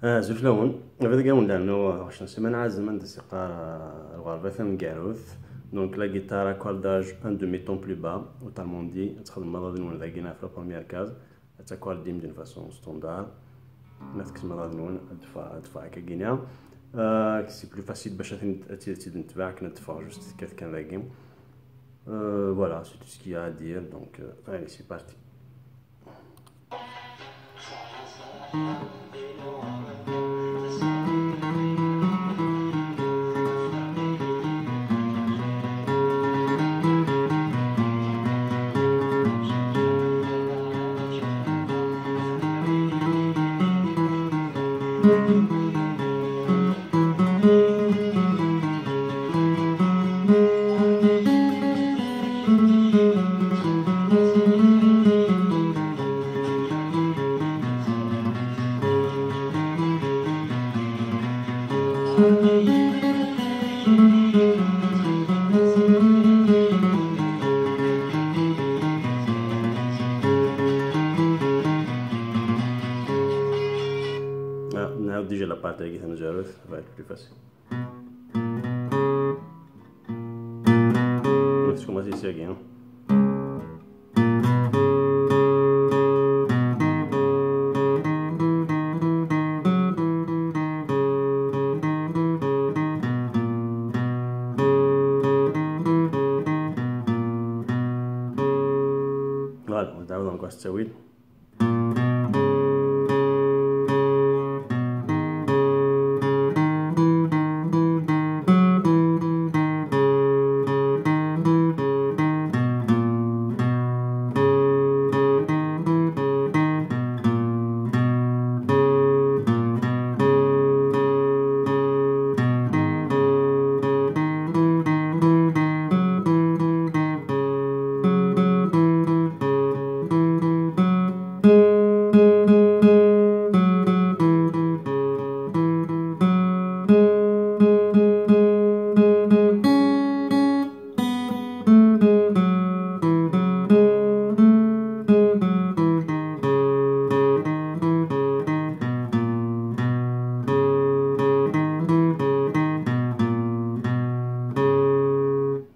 زوج لون هذا كاع لانه واش نسمع عازم عند السقار الغربة ثم كاروث. دونك لا جيتار كوارداج ان دومي طون بلو با وطالمون دي تخدم مرة نون لاقينا في بروميير كاز تا كوارديم دون فاسون ستوندار نفس مرة نون دفع كاكينا سي بلو فاسيل باش تتبع كنا دفع جوست كاف كان لاقي فوالا سي تو سكي ا دير دونك allez سي بارتي. نعاود ديجا لابارتي اللي قلت نجرب فايت بلو فاسيل نفس كوما تيساقي فوالا نتعاود نقص التاويل.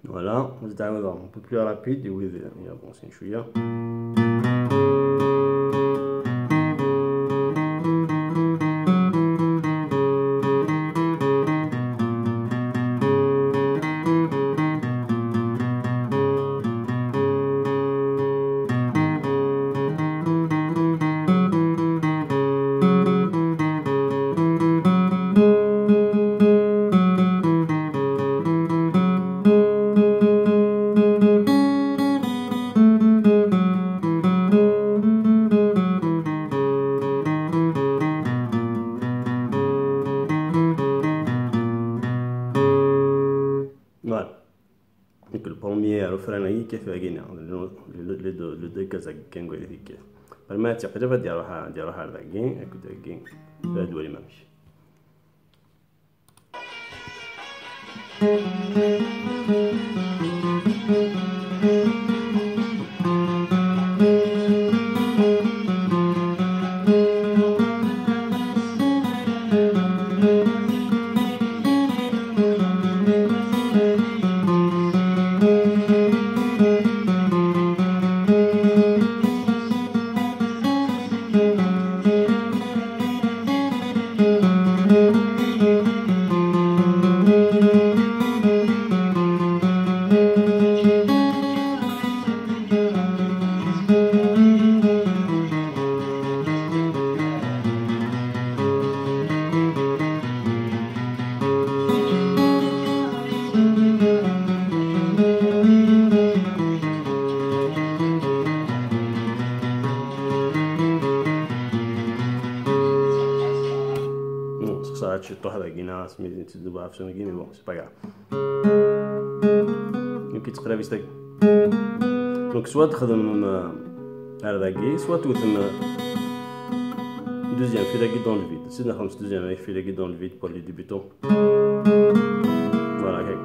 فوالا نتعاود ان بو بلو رابيد يافونسي شويه. Voilà. Donc le premier refrain هي كيف لقينا لو دو كازا كان قولي هيك كيف فما تقدر ديروها لاقين اكو لاقين هادو اللي ماشي. صارت شي طوح لقينا سميتو تدوب عرفت شنو كاين بون سي با كاع يمكن تقرا بيستك. دونك سوا تخدم هذاكي سوا توثم دوزيام في لاكي دون الفيد سيدنا خمس دوزيام في لاكي دون الفيد بور لي ديبيتون. فوالا هكاك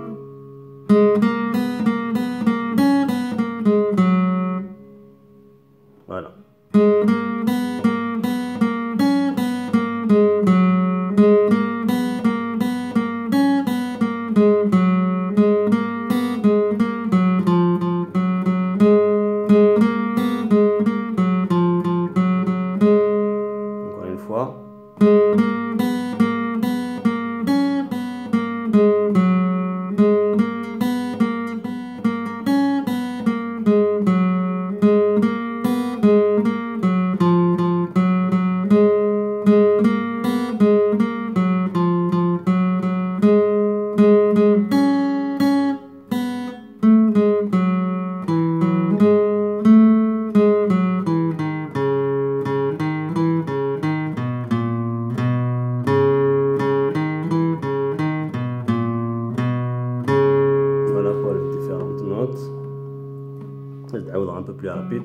فوالا. Encore une fois. Voilà pour les différentes notes. Je vais un peu plus rapide.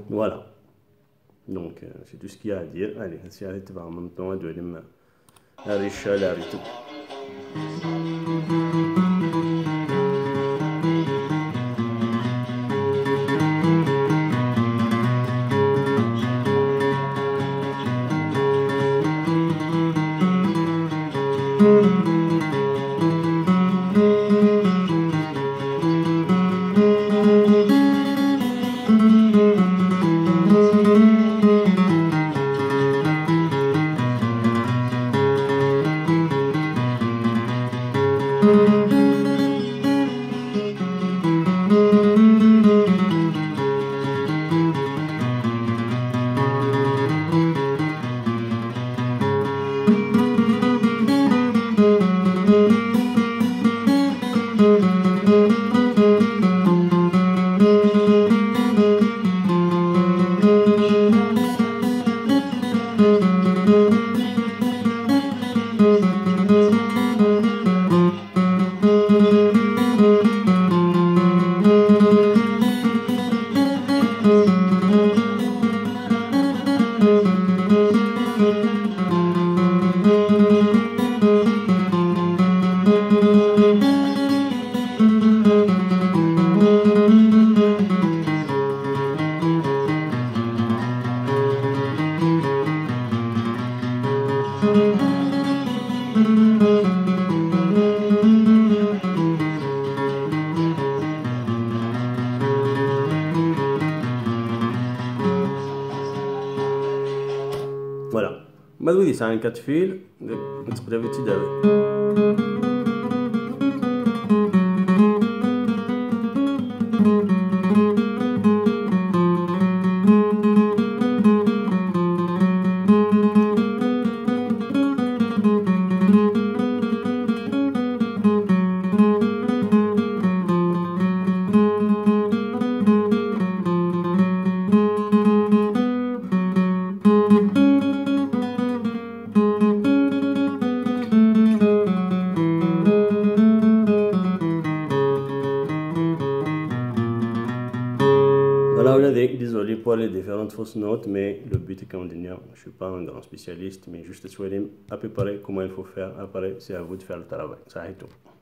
Voilà. Donc, c'est tout ce qu'il y a à dire. Allez, si arrête en même temps, on doit la riche, la rythme. Voilà. ما تقولي ساعة كتفيل تقدر تداوي. Voilà, désolé pour les différentes fausses notes, mais le but est qu'on dise, je ne suis pas un grand spécialiste, mais juste souhaiter à peu près comment il faut faire. Après, c'est à vous de faire le travail. Ça et tout.